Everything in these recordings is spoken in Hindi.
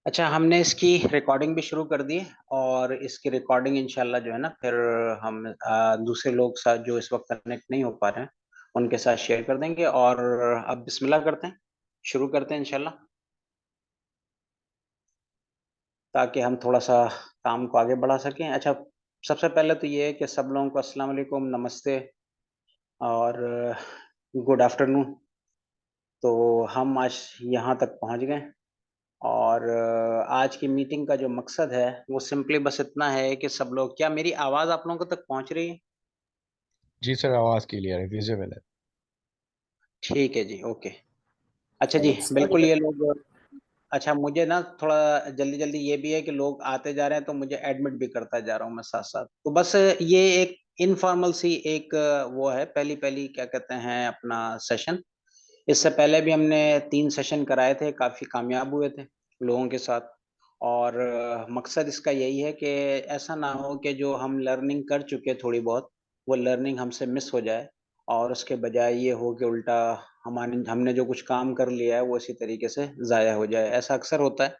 अच्छा, हमने इसकी रिकॉर्डिंग भी शुरू कर दी है और इसकी रिकॉर्डिंग इंशाल्लाह जो है ना फिर हम दूसरे लोग साथ जो इस वक्त कनेक्ट नहीं हो पा रहे हैं उनके साथ शेयर कर देंगे। और अब बिस्मिल्लाह करते हैं, शुरू करते हैं इंशाल्लाह, ताकि हम थोड़ा सा काम को आगे बढ़ा सकें। अच्छा, सबसे पहले तो ये है कि सब लोगों को अस्सलाम वालेकुम, नमस्ते और गुड आफ्टरनून। तो हम आज यहाँ तक पहुँच गए और आज की मीटिंग का जो मकसद है वो सिंपली बस इतना है कि सब लोग, क्या मेरी आवाज़ आप लोगों तक पहुँच रही है? जी सर, आवाज़ क्लियर है, विजिबल है। ठीक है जी, ओके। अच्छा सर जी, इट्स बिल्कुल ऑडिबल। ये लोग। अच्छा, मुझे ना थोड़ा जल्दी जल्दी ये भी है कि लोग आते जा रहे हैं तो मुझे एडमिट भी करता जा रहा हूँ मैं साथ साथ। तो बस ये एक इनफॉर्मल सी एक वो है, पहली पहली क्या कहते हैं अपना सेशन। इससे पहले भी हमने 3 सेशन कराए थे, काफ़ी कामयाब हुए थे लोगों के साथ। और मकसद इसका यही है कि ऐसा ना हो कि जो हम लर्निंग कर चुके थोड़ी बहुत, वो लर्निंग हमसे मिस हो जाए और उसके बजाय ये हो कि उल्टा हमारे हमने जो कुछ काम कर लिया है वो इसी तरीके से ज़ाया हो जाए। ऐसा अक्सर होता है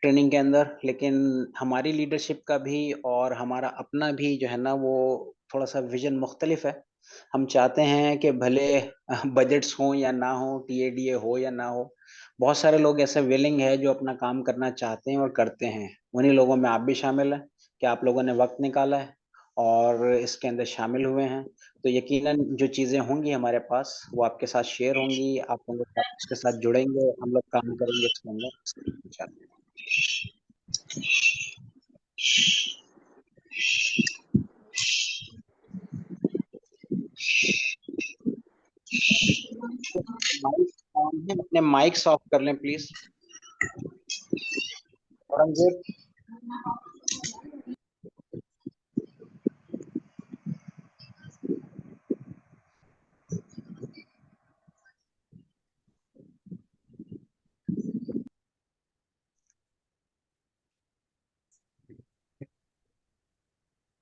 ट्रेनिंग के अंदर। लेकिन हमारी लीडरशिप का भी और हमारा अपना भी जो है ना वो थोड़ा सा विजन मुख्तलिफ है। हम चाहते हैं कि भले बजट्स हों या ना हो, टीएडीए हो या ना हो, बहुत सारे लोग ऐसे विलिंग है जो अपना काम करना चाहते हैं और करते हैं। उन्हीं लोगों में आप भी शामिल हैं कि आप लोगों ने वक्त निकाला है और इसके अंदर शामिल हुए हैं। तो यकीनन जो चीज़ें होंगी हमारे पास वो आपके साथ शेयर होंगी, आप लोगों के साथ उसके साथ जुड़ेंगे, हम लोग काम करेंगे इसके अंदर। माइक ऑन है, अपने माइक्स ऑफ कर लें प्लीज। औरंगजेब।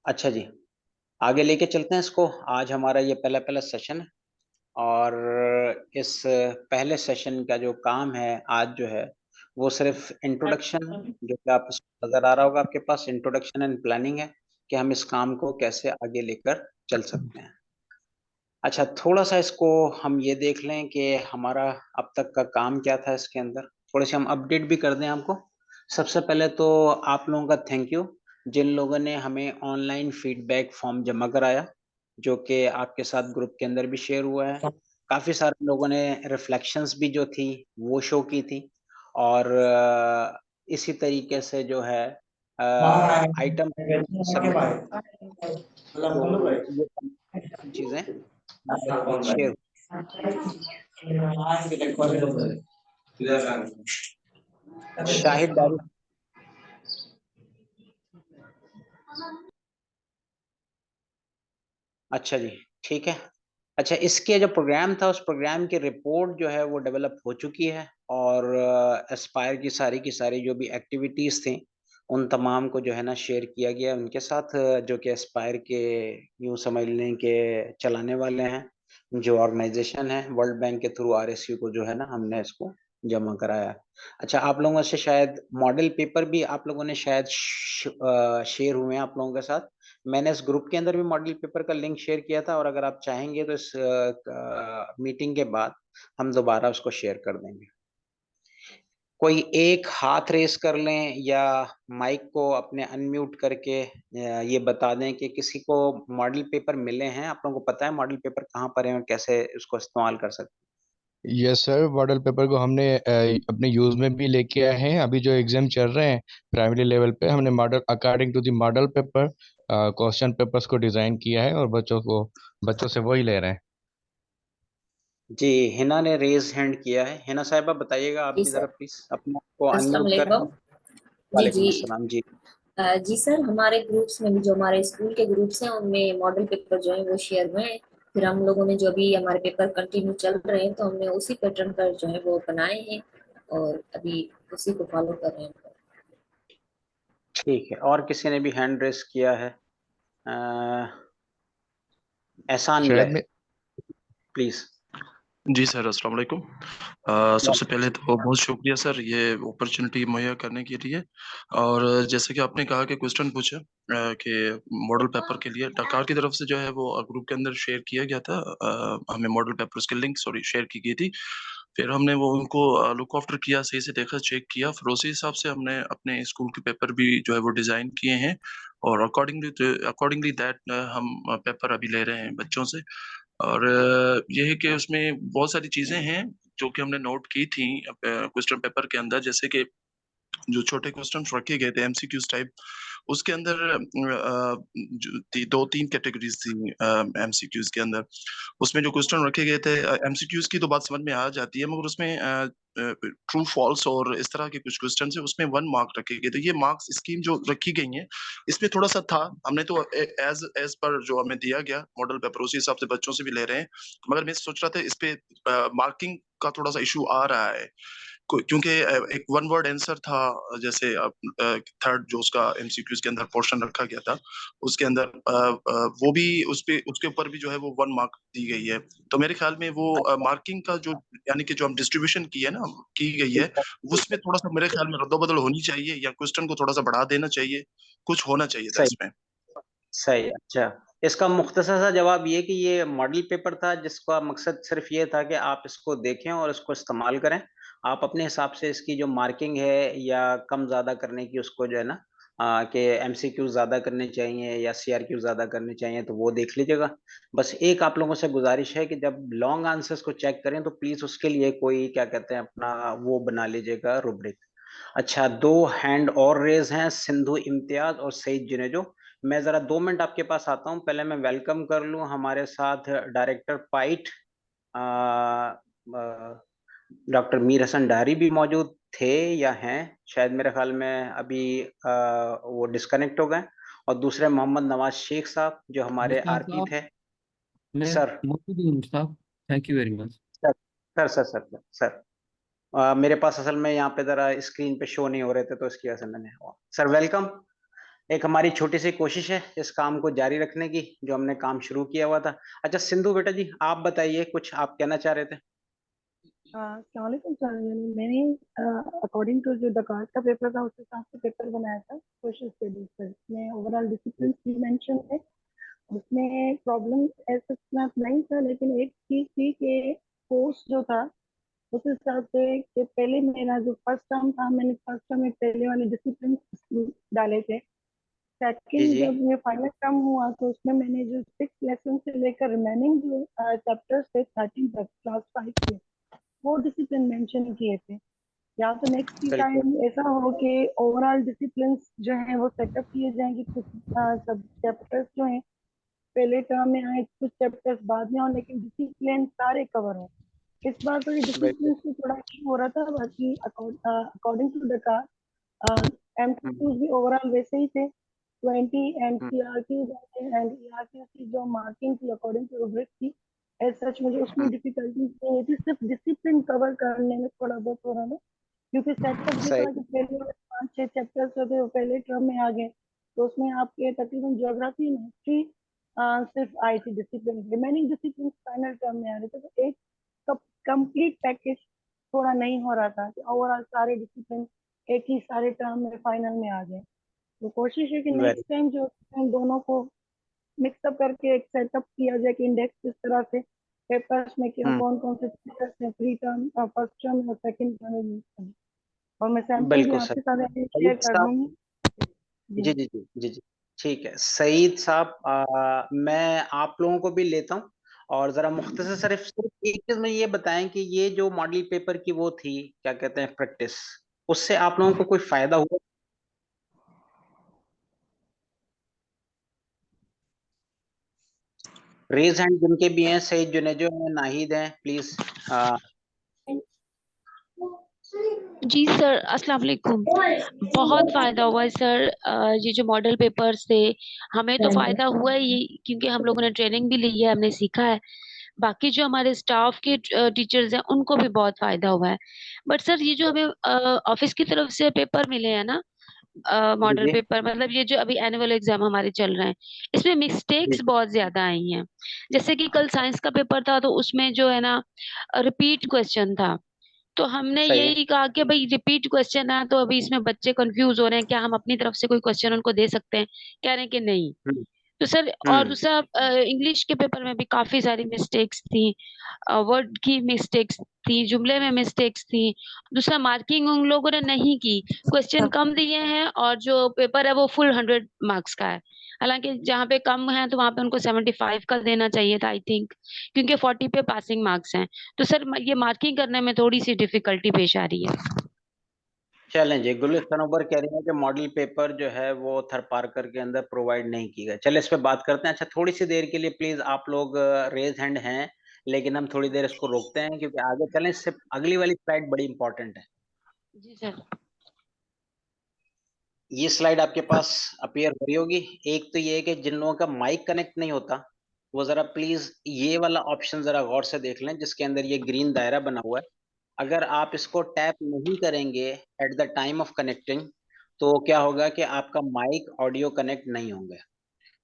अच्छा जी, आगे लेके चलते हैं इसको। आज हमारा ये पहला पहला सेशन है और इस पहले सेशन का जो काम है आज जो है वो सिर्फ इंट्रोडक्शन, जो कि आप नजर आ रहा होगा आपके पास, इंट्रोडक्शन एंड प्लानिंग है कि हम इस काम को कैसे आगे लेकर चल सकते हैं। अच्छा, थोड़ा सा इसको हम ये देख लें कि हमारा अब तक का काम क्या था इसके अंदर, थोड़े से हम अपडेट भी कर दें आपको। सबसे पहले तो आप लोगों का थैंक यू, जिन लोगों ने हमें ऑनलाइन फीडबैक फॉर्म जमा कराया, जो कि आपके साथ ग्रुप के अंदर भी शेयर हुआ है। काफ़ी सारे लोगों ने रिफ्लेक्शंस भी जो थी वो शो की थी। और इसी तरीके से जो है आइटम सबमिट, तो ये चीज़ें हमारे पास शेयर। शाहिद डारी। अच्छा जी, ठीक है। अच्छा, इसके जो प्रोग्राम था उस प्रोग्राम की रिपोर्ट जो है वो डेवलप हो चुकी है और एस्पायर की सारी जो भी एक्टिविटीज़ थी उन तमाम को जो है ना शेयर किया गया उनके साथ, जो कि एस्पायर के यूँ समझ लें कि चलाने वाले हैं, जो ऑर्गेनाइजेशन है वर्ल्ड बैंक के थ्रू आरएसयू को जो है ना हमने इसको जमा कराया। अच्छा, आप लोगों से शायद मॉडल पेपर भी आप लोगों ने शायद शेयर हुए हैं आप लोगों के साथ। मैंने इस ग्रुप के अंदर भी मॉडल पेपर का लिंक शेयर किया था और अगर आप चाहेंगे तो इस मीटिंग के बाद हम दोबारा उसको शेयर कर देंगे। कोई एक हाथ रेस कर लें या माइक को अपने अनम्यूट करके ये बता दें कि किसी को मॉडल पेपर मिले हैं। आप लोगों को पता है मॉडल पेपर कहाँ पर है और कैसे उसको इस्तेमाल कर सकते यस सर, मॉडल पेपर को हमने अपने यूज में भी लेके आए हैं। अभी जो एग्जाम चल रहे हैं प्राइमरी लेवल पे, हमने model according to the model paper question papers को डिजाइन किया है और बच्चों से वही ले रहे हैं। हैं? जी, हिना ने रेज हैंड किया है। हिना साहिबा बताइएगा आप जी भी सर। जरा प्लीज अपने आप को अस्सलाम अनम्यूट करें। वालेकुम। जी वालेकुम जी। अस्सलाम जी। जी सर, हमारे ग्रुप्स में भी जो हमारे स्कूल के ग्रुप्स हैं उनमें मॉडल पेपर जो है वो शेयर हुए हैं। फिर हम लोगों ने जो भी हमारे पेपर कंटिन्यू चल रहे हैं तो हमने उसी पैटर्न पर जो है वो बनाए हैं और अभी उसी को फॉलो कर रहे हैं। ठीक है, और किसी ने भी हैंड रेस किया है? अ, एहसान शायद लह, में प्लीज। जी सर, अस्सलाम वालेकुम। सबसे पहले तो बहुत शुक्रिया सर ये अपॉर्चुनिटी मुहैया करने के लिए। और जैसे कि आपने कहा कि क्वेश्चन पूछा कि मॉडल पेपर के लिए डकार की तरफ से जो है वो ग्रुप के अंदर शेयर किया गया था। हमें मॉडल पेपर्स की लिंक शेयर की गई थी। फिर हमने वो उनको लुक आफ्टर किया, सही से देखा, चेक किया, फिर उसी हिसाब से हमने अपने स्कूल के पेपर भी जो है वो डिज़ाइन किए हैं। और अकॉर्डिंगली दैट हम पेपर अभी ले रहे हैं बच्चों से। और ये है कि उसमें बहुत सारी चीजें हैं जो कि हमने नोट की थी क्वेश्चन पेपर के अंदर। जैसे कि जो छोटे क्वेश्चन रखे गए थे एमसीक्यूज टाइप, उसके अंदर जो थी दो तीन कैटेगरीज थी एमसीक्यूज के अंदर। उसमें जो क्वेश्चन रखे गए थे, एमसीक्यूज की तो बात समझ में आ जाती है, मगर उसमें ट्रू फॉल्स और इस तरह के कुछ क्वेश्चन है, उसमें 1 मार्क रखे गए। तो ये मार्क्स स्कीम जो रखी गई है, इसमें थोड़ा सा था, हमने तो एज एज पर जो हमें दिया गया मॉडल पेपर उसी हिसाब से बच्चों से भी ले रहे हैं। मगर मैं सोच रहा था इस पे मार्किंग का थोड़ा सा इशू आ रहा है, क्योंकि एक 1 वर्ड आंसर था। जैसे थर्ड जो उसका एमसीक्यूज के अंदर पोर्शन रखा गया था, उसके अंदर वो भी उसके ऊपर भी जो है वो 1 मार्क दी गई है। तो मेरे ख्याल में वो मार्किंग का जो, यानी कि जो हम डिस्ट्रीब्यूशन की है ना, की गई है, उसमें थोड़ा सा मेरे ख्याल में रद्दोबदल होनी चाहिए, या क्वेश्चन को थोड़ा सा बढ़ा देना चाहिए, कुछ होना चाहिए था सही इसमें। सही। अच्छा, इसका मुख्तसर सा जवाब ये कि ये मॉडल पेपर था जिसका मकसद सिर्फ ये था कि आप इसको देखें और इसको इस्तेमाल करें। आप अपने हिसाब से इसकी जो मार्किंग है या कम ज़्यादा करने की, उसको जो है ना कि एमसीक्यू ज़्यादा करने चाहिए या सीआरक्यू ज़्यादा करने चाहिए, तो वो देख लीजिएगा। बस एक आप लोगों से गुजारिश है कि जब लॉन्ग आंसर्स को चेक करें तो प्लीज़ उसके लिए कोई क्या कहते हैं अपना वो बना लीजिएगा रुब्रिक। अच्छा, 2 हैंड और रेज़ हैं, सिंधु इम्तियाज़ और सईद जुनेजो। मैं ज़रा 2 मिनट आपके पास आता हूँ, पहले मैं वेलकम कर लूँ हमारे साथ डायरेक्टर पाइट। अ डॉक्टर मीर हसन डारी भी मौजूद थे या हैं, शायद मेरे ख़्याल में अभी वो डिस्कनेक्ट हो गए। और दूसरे मोहम्मद नवाज़ शेख साहब जो हमारे मुस्ताक आरपी साहब, थे। मैं सर, मौजूद हूँ Mushtaq. Thank you very much. Sir, sir. मेरे पास असल में यहाँ पे ज़रा स्क्रीन पे शो नहीं हो रहे थे तो इसकी वजह से मैंने सर वेलकम। एक हमारी छोटी सी कोशिश है इस काम को जारी रखने की जो हमने काम शुरू किया हुआ था। अच्छा सिंधु बेटा जी, आप बताइए, कुछ आप कहना चाह रहे थे? अस्सलामुअलैकुम सर। मैंने अकॉर्डिंग टू जो डकार का पेपर था उस हिसाब से पेपर बनाया था सोशल स्टडीज पर। उसमें ओवरऑल डिसिप्लिन भी मेंशन है। उसमें प्रॉब्लम ऐसा इतना नहीं था, लेकिन एक चीज थी कि कोर्स जो था उस हिसाब से कि पहले मेरा जो फर्स्ट टर्म था, मैंने फर्स्ट टर्म में पहले वाले डिसिप्लिन डाले थे। जी सेकंड जी। जब ये फाइनल टर्म हुआ तो उसमें मैंने जो 6 लेसन से लेकर रिमेनिंग जो चैप्टर्स थे 13 तक क्लास 5 के, वो डिसिप्लिन मेंशन किए थे। या तो नेक्स्ट बिल्कुल। टाइम ऐसा हो कि ओवरऑल डिसिप्लिन जो है वो सेटअप किए जाएंगे। कुछ सब चैप्टर्स जो हैं पहले टर्म में आए, कुछ चैप्टर्स बाद में हो, लेकिन डिसिप्लिन सारे कवर हो। इस बार तो ये बिल्कुल। डिसिप्लिन से थोड़ा इशू हो रहा था। बाकी according to the hmm, MCQs भी ओवरऑल वैसे ही थे। 20 एंड हम्म, सीआरक्यू एंड ईआरक्यू की जो मार्किंग थी अकॉर्डिंग टू रूब्रिक थी, एज सच मुझे उसमें हम्म, डिफिकल्टी नहीं हुई थी। सिर्फ डिसिप्लिन कवर करने में थोड़ा बहुत हो रहा था, क्योंकि सेटअप जो सही। था कि पहले वाले 5-6 चैप्टर्स जो थे वो पहले टर्म में आ गए। तो उसमें आपके तकरीबन ज्योग्राफी एंड हिस्ट्री सिर्फ आई थी discipline. Remaining discipline final term में आ रहे थे, तो एक कंप्लीट पैकेज थोड़ा नहीं हो रहा था कि ओवरऑल सारे डिसिप्लिन एक ही सारे टर्म में फाइनल में आ गए। तो कोशिश है कि वेरी। नेक्स्ट टाइम जो हम दोनों को मिक्सअप करके एक सेटअप किया जाए कि इंडेक्स किस तरह से पेपर्स में क्यों हम्म, कौन कौन से चैप्टर्स हैं प्री टर्म और फर्स्ट टर्म और सेकंड टर्म में यूज करें। और मैं सैंपल भी बिल्कुल आपके सर। साथ शेयर सईद कर साहब। दूंगी। जी जी। जी जी जी जी। ठीक है सईद साहब, मैं आप लोगों को भी लेता हूँ। और जरा मुख्तसर सिर्फ सिर्फ एक चीज में ये बताएं कि ये जो मॉडल पेपर की वो थी, क्या कहते हैं, प्रैक्टिस, उससे आप लोगों को कोई फायदा हुआ? रेज हैंड जिनके भी हैं, सईद जुनेजो हैं, नाहिद हैं, प्लीज। जी सर, अस्सलाम वालेकुम। बहुत फायदा हुआ है सर। ये जो मॉडल पेपर्स थे, हमें तो फायदा हुआ ही, क्योंकि हम लोगों ने ट्रेनिंग भी ली है, हमने सीखा है। बाकी जो हमारे स्टाफ के टीचर्स हैं उनको भी बहुत फायदा हुआ है। बट सर ये जो हमें ऑफिस की तरफ से पेपर मिले हैं ना, मॉडल जी पेपर, मतलब ये जो अभी एनुअल एग्जाम हमारे चल रहे हैं, इसमें जी मिस्टेक्स बहुत ज्यादा आई हैं। जैसे कि कल साइंस का पेपर था, तो उसमें जो है ना रिपीट क्वेश्चन था। तो हमने सही है। यही कहा कि भाई रिपीट क्वेश्चन है, तो अभी इसमें बच्चे कंफ्यूज हो रहे हैं, क्या हम अपनी तरफ से कोई क्वेश्चन उनको दे सकते हैं? कह रहे हैं कि नहीं। हम्म तो सर, और हम्म दूसरा इंग्लिश के पेपर में भी काफी सारी मिस्टेक्स थी, वर्ड की मिस्टेक्स थी, जुमले में मिस्टेक्स थी। दूसरा, मार्किंग उन लोगों ने नहीं की, क्वेश्चन कम दिए हैं, और जो पेपर है वो फुल 100 मार्क्स का है। हालांकि जहाँ पे कम है तो वहां पे उनको 75 का देना चाहिए था, आई थिंक, क्योंकि 40 पे पासिंग मार्क्स हैं। तो सर, ये मार्किंग करने में थोड़ी सी डिफिकल्टी पेश आ रही है। चलें जी, गुलिस्तान उबर कह रही है कि मॉडल पेपर जो है वो थर पार्कर के अंदर प्रोवाइड नहीं की गई। चलिए इस पे बात करते हैं। अच्छा, थोड़ी सी देर के लिए प्लीज आप लोग रेज हैंड हैं, लेकिन हम थोड़ी देर इसको रोकते हैं क्योंकि आगे चलें। इससे अगली वाली स्लाइड बड़ी इंपॉर्टेंट है। जी सर। ये स्लाइड आपके पास अपीयर हो रही होगी। एक तो ये है कि जिन लोगों का माइक कनेक्ट नहीं होता, वो जरा प्लीज ये वाला ऑप्शन जरा गौर से देख लें, जिसके अंदर ये ग्रीन दायरा बना हुआ है। अगर आप इसको टैप नहीं करेंगे at the time of connecting, तो क्या होगा कि आपका माइक ऑडियो कनेक्ट नहीं होंगे।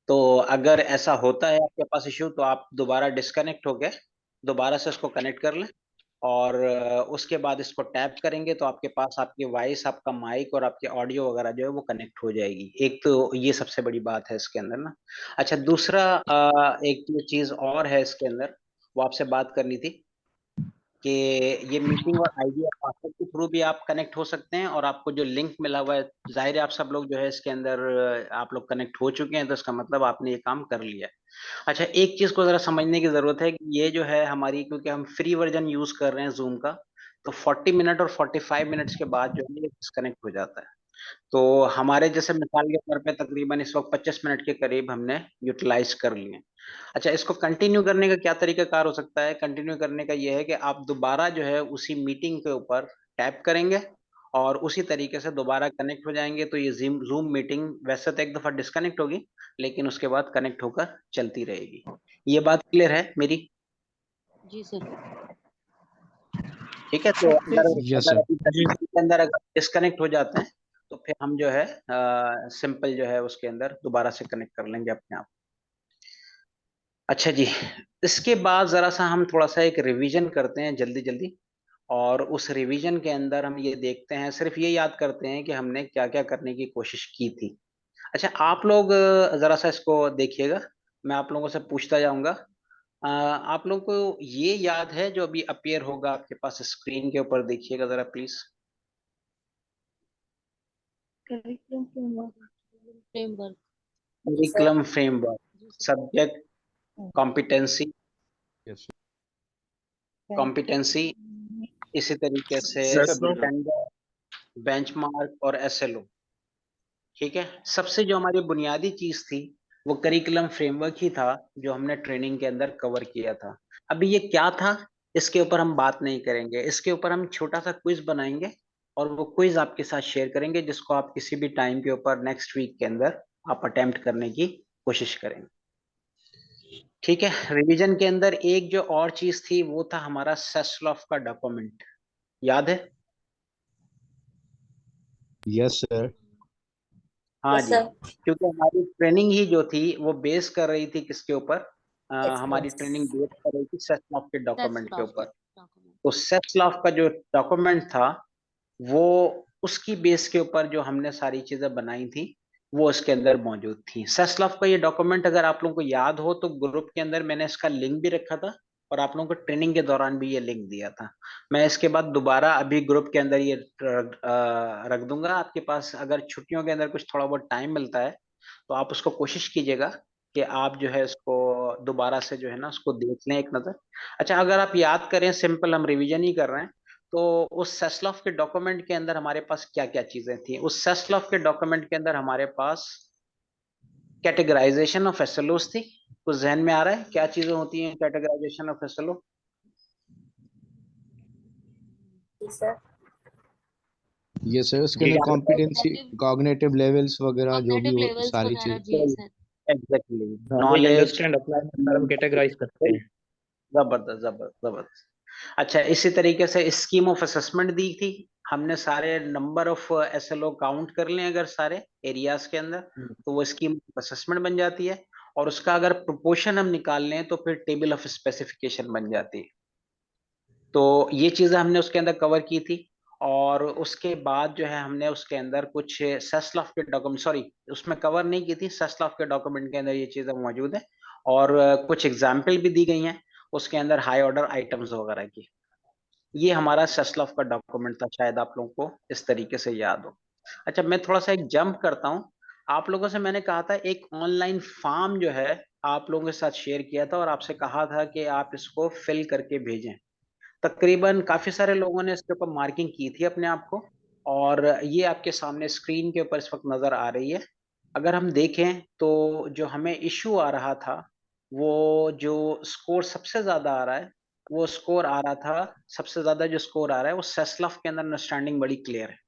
तो अगर ऐसा होता है आपके पास इश्यू, तो आप दोबारा डिस्कनेक्ट होके दोबारा से इसको कनेक्ट कर लें, और उसके बाद इसको टैप करेंगे तो आपके पास आपकी वॉइस, आपका माइक और आपकी ऑडियो वगैरह जो है वो कनेक्ट हो जाएगी। एक तो ये सबसे बड़ी बात है इसके अंदर ना। अच्छा, दूसरा एक जो चीज और है इसके अंदर, वो आपसे बात करनी थी कि ये मीटिंग और आईडी और पासवर्ड के थ्रू भी आप कनेक्ट हो सकते हैं, और आपको जो लिंक मिला हुआ है, जाहिर है आप सब लोग जो है इसके अंदर आप लोग कनेक्ट हो चुके हैं, तो इसका मतलब आपने ये काम कर लिया है। अच्छा, एक चीज को जरा समझने की जरूरत है कि ये जो है हमारी, क्योंकि हम फ्री वर्जन यूज कर रहे हैं जूम का, तो 40 मिनट और 45 मिनट्स के बाद जो है ये डिस्कनेक्ट हो जाता है। तो हमारे जैसे मिसाल के तौर पे तकरीबन इस वक्त 25 मिनट के करीब हमने यूटिलाइज कर लिए। अच्छा, इसको कंटिन्यू करने का क्या तरीका कार हो सकता है? कंटिन्यू करने का ये है कि आप दोबारा जो है उसी मीटिंग के ऊपर टैप करेंगे और उसी तरीके से दोबारा कनेक्ट हो जाएंगे, तो ये जूम मीटिंग वैसे तो एक दफा डिस्कनेक्ट होगी, लेकिन उसके बाद कनेक्ट होकर चलती रहेगी। ये बात क्लियर है मेरी? जी सर। ठीक है, तो अगर यस अगर सर। अभी 30 मिनट के अंदर अगर डिस्कनेक्ट हो जाते हैं, तो फिर हम जो है सिंपल जो है उसके अंदर दोबारा से कनेक्ट कर लेंगे अपने आप। अच्छा जी, इसके बाद जरा सा हम थोड़ा सा एक रिवीजन करते हैं जल्दी जल्दी, और उस रिवीजन के अंदर हम ये देखते हैं, सिर्फ ये याद करते हैं कि हमने क्या क्या करने की कोशिश की थी। अच्छा, आप लोग जरा सा इसको देखिएगा, मैं आप लोगों से पूछता जाऊंगा। आप लोगों को ये याद है जो अभी अपीयर होगा आपके पास स्क्रीन के ऊपर, देखिएगा जरा प्लीज। Curriculum framework. फ्रेमवर्क। जी सर। करिकुलम फ्रेमवर्क, जी sir. Subject, competency, yes competency, इसी तरीके से सर टेंडर, बेंचमार्क और एसएलओ। ठीक है, सबसे जो हमारी बुनियादी चीज थी वो करिकुलम फ्रेमवर्क ही था, जो हमने ट्रेनिंग के अंदर कवर किया था। अभी ये क्या था, इसके ऊपर हम बात नहीं करेंगे। इसके ऊपर हम छोटा सा क्विज बनाएंगे, और वो क्विज आपके साथ शेयर करेंगे, जिसको आप किसी भी टाइम के ऊपर नेक्स्ट वीक के अंदर आप अटेम्प्ट करने की कोशिश करेंगे। ठीक है, रिवीजन के अंदर एक जो और चीज थी वो था हमारा सेस्लॉफ का डॉक्यूमेंट, याद है? Yes sir. हाँ यस जी, सर। क्योंकि हमारी ट्रेनिंग ही जो थी वो बेस कर रही थी किसके ऊपर? हमारी ट्रेनिंग एक्सपीरियंस। बेस कर रही थी सेस्लॉफ के दैट्स डॉक्यूमेंट के लॉफ ऊपर। डॉक्यूमेंट। तो सेस्लॉफ का जो डॉक्यूमेंट था, वो उसकी बेस के ऊपर जो हमने सारी चीजें बनाई थी वो उसके अंदर मौजूद थी। सेस्लॉफ का ये डॉक्यूमेंट अगर आप लोगों को याद हो तो ग्रुप के अंदर मैंने इसका लिंक भी रखा था, और आप लोगों को ट्रेनिंग के दौरान भी ये लिंक दिया था। मैं इसके बाद दोबारा अभी ग्रुप के अंदर ये रख दूंगा आपके पास। अगर छुट्टियों के अंदर कुछ थोड़ा बहुत टाइम मिलता है, तो आप उसको कोशिश कीजिएगा कि आप जो है इसको दोबारा से जो है ना उसको देख लें एक नज़र। अच्छा, अगर आप याद करें, सिंपल हम रिवीजन ही कर रहे हैं, तो उस सेस्लॉफ के डॉक्यूमेंट के अंदर हमारे पास क्या क्या चीजें थी? उस सेस्लॉफ के डॉक्यूमेंट के अंदर हमारे पास कैटेगराइजेशन ऑफ एसएलओस थी। कुछ जहन में आ रहा है क्या चीजें होती हैं कैटेगराइजेशन ऑफ एसएलओ? जी सर। यस सर, उसके जी अंदर याद है? कॉम्पिटेंसी, कॉग्निटिव लेवल्स वगैरह जो भी कॉग्निटिव हो, लेवल्स सारी वगैरह, चीज। जी sir. Exactly, read knowledge. Understand apply में सर हम कैटेगराइज करते हैं। जबरदस्त जबरदस्त जबरदस्त। अच्छा, इसी तरीके से स्कीम ऑफ असेसमेंट दी थी, हमने सारे नंबर ऑफ SLO काउंट कर लें अगर सारे एरियाज के अंदर, तो वो स्कीम असेसमेंट बन जाती है, और उसका अगर प्रोपोर्शन हम निकाल लें तो फिर टेबल ऑफ स्पेसिफिकेशन बन जाती है। तो ये चीजें हमने उसके अंदर कवर की थी। और उसके बाद जो है हमने उसके अंदर कुछ सेस्लॉफ के डॉक्यूमेंट, सॉरी उसमें कवर नहीं की थी, सेस्लॉफ के डॉक्यूमेंट के अंदर ये चीजें मौजूद है, और कुछ एग्जाम्पल भी दी गई हैं उसके अंदर हाई ऑर्डर आइटम्स वगैरह की। ये हमारा सेस्लॉफ का डॉक्यूमेंट था, शायद आप लोगों को इस तरीके से याद हो। अच्छा, मैं थोड़ा सा एक जंप करता हूँ। आप लोगों से मैंने कहा था एक ऑनलाइन फॉर्म जो है आप लोगों के साथ शेयर किया था, और आपसे कहा था कि आप इसको फिल करके भेजें। तकरीबन काफी सारे लोगों ने इसके ऊपर मार्किंग की थी अपने आप को, और ये आपके सामने स्क्रीन के ऊपर इस वक्त नजर आ रही है। अगर हम देखें तो जो हमें इशू आ रहा था, वो जो स्कोर सबसे ज्यादा आ रहा है, वो स्कोर आ रहा था, सबसे ज्यादा जो स्कोर आ रहा है वो सेस्लॉफ के अंदर अंडरस्टैंडिंग बड़ी क्लियर है।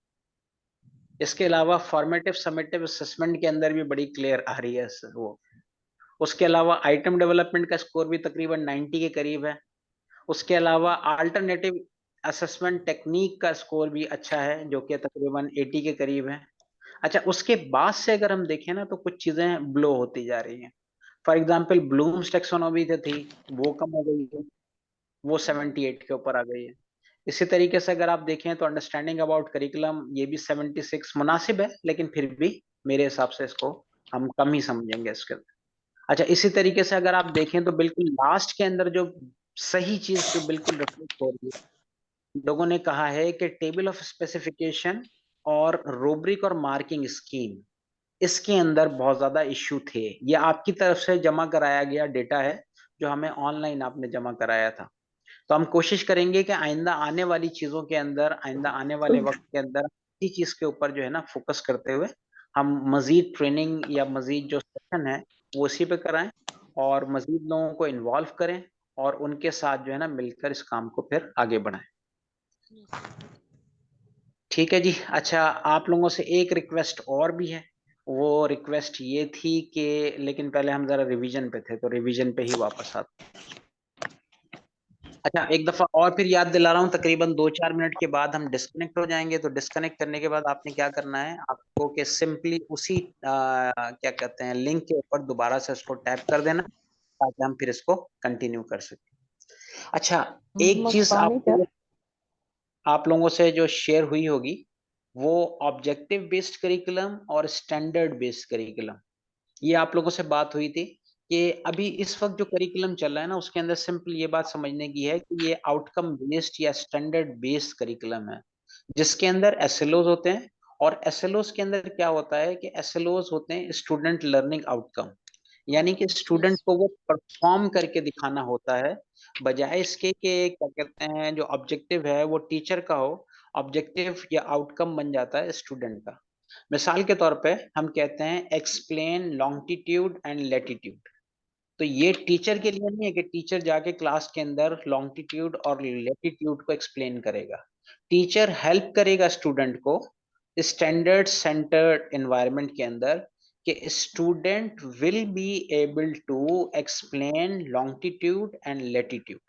इसके अलावा फॉर्मेटिव समेटिव असेसमेंट के अंदर भी बड़ी क्लियर आ रही है वो। उसके अलावा आइटम डेवलपमेंट का स्कोर भी तकरीबन 90 के करीब है। उसके अलावा अल्टरनेटिव असेसमेंट टेक्निक का स्कोर भी अच्छा है, जो कि तकरीबन 80 के करीब है। अच्छा, उसके बाद से अगर हम देखें ना, तो कुछ चीजें ब्लो होती जा रही हैं। फॉर एग्जाम्पल ब्लूम्स टेक्सोनोमी जो थी वो कम हो गई है, वो 78 के ऊपर आ गई है। इसी तरीके से अगर आप देखें तो अंडरस्टैंडिंग अबाउट करिकुलम, ये भी 76 मुनासिब है, लेकिन फिर भी मेरे हिसाब से इसको हम कम ही समझेंगे इसके अंदर। अच्छा, इसी तरीके से अगर आप देखें तो बिल्कुल लास्ट के अंदर जो सही चीज जो बिल्कुल रिफ्लेक्ट हो रही है, लोगों ने कहा है कि टेबल ऑफ स्पेसिफिकेशन और रूब्रिक और मार्किंग स्कीम, इसके अंदर बहुत ज्यादा इश्यू थे। ये आपकी तरफ से जमा कराया गया डेटा है, जो हमें ऑनलाइन आपने जमा कराया था। तो हम कोशिश करेंगे कि आइंदा आने वाली चीजों के अंदर, आइंदा आने वाले वक्त के अंदर इसी चीज के ऊपर जो है ना फोकस करते हुए हम मजीद ट्रेनिंग या मजीद जो सेशन है वो इसी पे कराएं, और मजीद लोगों को इन्वॉल्व करें, और उनके साथ जो है ना मिलकर इस काम को फिर आगे बढ़ाएं। ठीक है जी। अच्छा, आप लोगों से एक रिक्वेस्ट और भी है। वो रिक्वेस्ट ये थी कि, लेकिन पहले हम जरा रिवीजन पे थे, तो रिवीजन पे ही वापस आते। अच्छा, एक दफा और फिर याद दिला रहा हूँ, तकरीबन 2-4 मिनट के बाद हम डिस्कनेक्ट हो जाएंगे। तो डिस्कनेक्ट करने के बाद आपने क्या करना है, आपको कि सिंपली उसी क्या कहते हैं लिंक के ऊपर दोबारा से इसको टैप कर देना, ताकि हम फिर इसको कंटिन्यू कर सकें। अच्छा, एक चीज आप लोगों से जो शेयर हुई होगी, वो ऑब्जेक्टिव बेस्ड करिकुलम और स्टैंडर्ड बेस्ड करिकुलम, ये आप लोगों से बात हुई थी कि अभी इस वक्त जो करिकुलम चल रहा है ना, उसके अंदर सिंपल ये बात समझने की है कि ये आउटकम बेस्ड या स्टैंडर्ड बेस्ड करिकुलम है, जिसके अंदर SLOs होते हैं। और SLOs के अंदर क्या होता है कि SLOs होते हैं स्टूडेंट लर्निंग आउटकम, यानी कि स्टूडेंट को वो परफॉर्म करके दिखाना होता है, बजाय इसके कि क्या कहते हैं जो ऑब्जेक्टिव है वो टीचर का हो, ऑब्जेक्टिव या आउटकम बन जाता है स्टूडेंट का। मिसाल के तौर पे हम कहते हैं एक्सप्लेन लॉन्गिट्यूड एंड लैटिट्यूड, तो ये टीचर के लिए नहीं है कि टीचर जाके क्लास के अंदर लॉन्गिट्यूड और लैटिट्यूड को एक्सप्लेन करेगा। टीचर हेल्प करेगा स्टूडेंट को स्टैंडर्ड सेंटर्ड एनवायरनमेंट के अंदर, कि student will be able to explain longitude and latitude.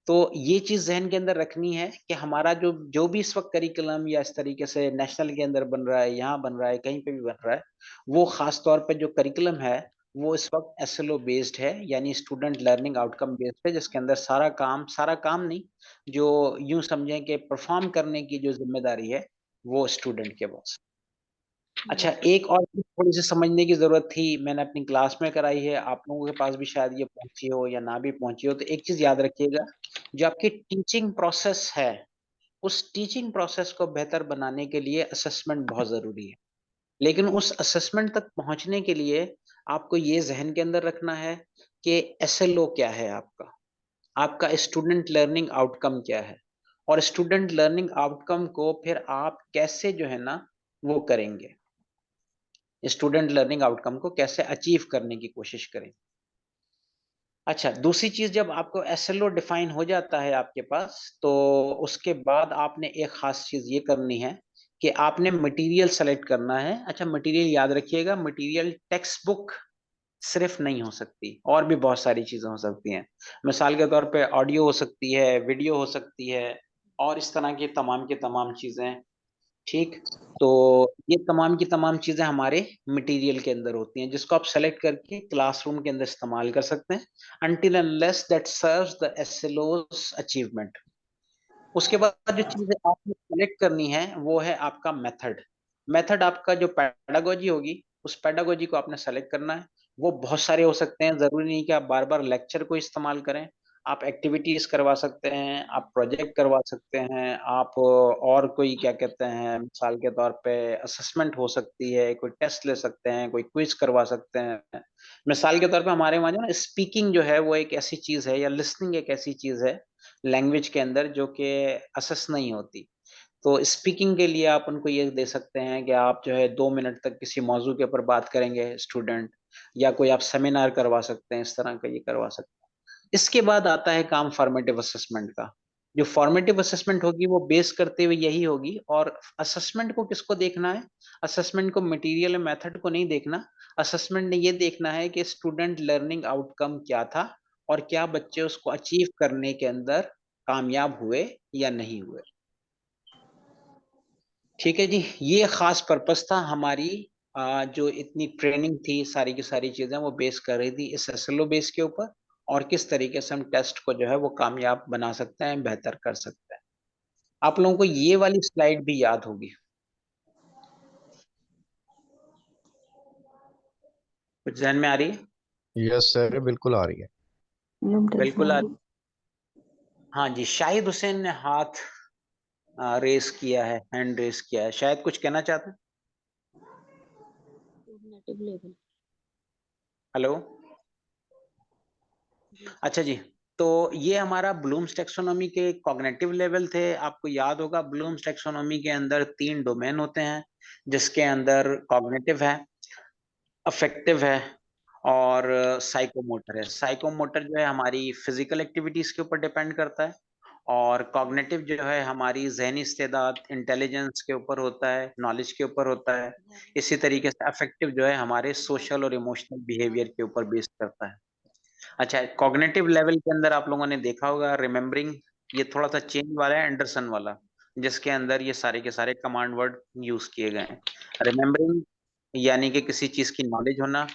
तो ये चीज जहन के अंदर रखनी है कि हमारा जो जो भी इस वक्त करिकुलम या इस तरीके से नेशनल के अंदर बन रहा है, यहाँ बन रहा है, कहीं पे भी बन रहा है, वो खास तौर पे जो करिकुलम है वो इस वक्त SLO बेस्ड है, यानी स्टूडेंट लर्निंग आउटकम बेस्ड है, जिसके अंदर सारा काम नहीं, जो यूं समझें कि परफॉर्म करने की जो जिम्मेदारी है वो स्टूडेंट के पास। अच्छा, एक और चीज थोड़ी सी समझने की जरूरत थी, मैंने अपनी क्लास में कराई है, आप लोगों के पास भी शायद ये पहुंची हो या ना भी पहुंची हो, तो एक चीज याद रखिएगा, जो आपकी टीचिंग प्रोसेस है, उस टीचिंग प्रोसेस को बेहतर बनाने के लिए असेसमेंट बहुत जरूरी है। लेकिन उस असेसमेंट तक पहुंचने के लिए आपको ये जहन के अंदर रखना है कि SLO क्या है आपका, आपका स्टूडेंट लर्निंग आउटकम क्या है, और स्टूडेंट लर्निंग आउटकम को फिर आप कैसे जो है ना वो करेंगे, स्टूडेंट लर्निंग आउटकम को कैसे अचीव करने की कोशिश करें। अच्छा, दूसरी चीज, जब आपको SLO डिफाइन हो जाता है आपके पास, तो उसके बाद आपने एक खास चीज ये करनी है कि आपने मटेरियल सेलेक्ट करना है। अच्छा, मटेरियल याद रखिएगा, मटेरियल टेक्स्ट बुक सिर्फ नहीं हो सकती, और भी बहुत सारी चीजें हो सकती हैं। मिसाल के तौर पे ऑडियो हो सकती है, वीडियो हो सकती है, और इस तरह की तमाम चीजें। ठीक, तो ये तमाम की तमाम चीजें हमारे मटेरियल के अंदर होती हैं, जिसको आप सेलेक्ट करके क्लासरूम के अंदर इस्तेमाल कर सकते हैं, until unless that serves the SLO's achievement. उसके बाद जो चीजें आपने सेलेक्ट करनी है वो है आपका मेथड। मेथड आपका जो पैडागोजी होगी, उस पैडागोजी को आपने सेलेक्ट करना है। वो बहुत सारे हो सकते हैं, जरूरी नहीं कि आप बार बार लेक्चर को इस्तेमाल करें। आप एक्टिविटीज करवा सकते हैं, आप प्रोजेक्ट करवा सकते हैं, आप और कोई क्या कहते हैं, मिसाल के तौर पे असेसमेंट हो सकती है, कोई टेस्ट ले सकते हैं, कोई क्विज करवा सकते हैं। मिसाल के तौर पे हमारे वहाँ जो ना स्पीकिंग जो है वो एक ऐसी चीज है, या लिसनिंग एक ऐसी चीज है लैंग्वेज के अंदर जो कि असेस नहीं होती। तो स्पीकिंग के लिए आप उनको ये दे सकते हैं कि आप जो है 2 मिनट तक किसी मौजू के ऊपर बात करेंगे स्टूडेंट, या कोई आप सेमिनार करवा सकते हैं, इस तरह का ये करवा सकते हैं। इसके बाद आता है काम फॉर्मेटिव असेसमेंट का। जो फॉर्मेटिव असेसमेंट होगी वो बेस करते हुए यही होगी। और असेसमेंट को किसको देखना है? असेसमेंट को मटेरियल मेथड को नहीं देखना। असेसमेंट ने ये देखना है कि स्टूडेंट लर्निंग आउटकम क्या था, और क्या बच्चे उसको अचीव करने के अंदर कामयाब हुए या नहीं हुए। ठीक है जी, ये खास पर्पस था हमारी। जो इतनी ट्रेनिंग थी, सारी की सारी चीजें वो बेस कर रही थी इस SLO बेस के ऊपर, और किस तरीके से हम टेस्ट को जो है वो कामयाब बना सकते हैं, बेहतर कर सकते हैं। आप लोगों को ये वाली स्लाइड भी याद होगी, कुछ ध्यान में आ रही है? यस सर, बिल्कुल आ रही है। बिल्कुल आ रही है। हाँ जी, शाहिद हुसैन ने हाथ रेस किया है, हैंड रेस किया है, शायद कुछ कहना चाहते हैं। Cognitive level. हेलो, अच्छा जी। तो ये हमारा ब्लूम्स टेक्सोनोमी के कॉग्निटिव लेवल थे। आपको याद होगा ब्लूम्स टेक्सोनोमी के अंदर 3 डोमेन होते हैं, जिसके अंदर कॉग्निटिव है, अफेक्टिव है, और साइकोमोटर है। साइकोमोटर जो है हमारी फिजिकल एक्टिविटीज के ऊपर डिपेंड करता है, और कॉग्निटिव जो है हमारी जहनी इस्तेदाद, इंटेलिजेंस के ऊपर होता है, नॉलेज के ऊपर होता है। इसी तरीके से अफेक्टिव जो है हमारे सोशल और इमोशनल बिहेवियर के ऊपर बेस्ड करता है। अच्छा, कॉग्निटिव लेवल के अंदर आप लोगों ने देखा होगा रिमेम्बरिंग, ये थोड़ा सा चेंज वाला है एंडरसन वाला, जिसके अंदर ये सारे के सारे कमांड वर्ड यूज किए गए हैं। रिमेम्बरिंग यानी कि किसी चीज की नॉलेज होना,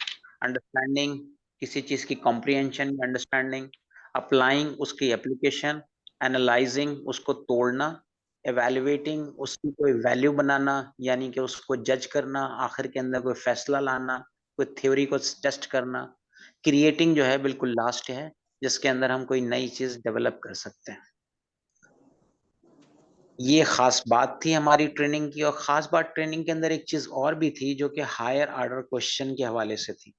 अंडरस्टैंडिंग किसी चीज की कॉम्प्रिहेंशन या अंडरस्टैंडिंग, अप्लाइंग उसकी एप्लीकेशन, एनालाइजिंग उसको तोड़ना, एवेल्युएटिंग उसकी कोई वैल्यू बनाना यानी कि उसको जज करना, आखिर के अंदर कोई फैसला लाना, कोई थ्योरी को टेस्ट करना। क्रिएटिंग जो है बिल्कुल लास्ट है, जिसके अंदर हम कोई नई चीज डेवलप कर सकते हैं। ये खास बात थी हमारी ट्रेनिंग की। और खास बात ट्रेनिंग के अंदर एक चीज और भी थी, जो कि हायर ऑर्डर क्वेश्चन के हवाले से थी।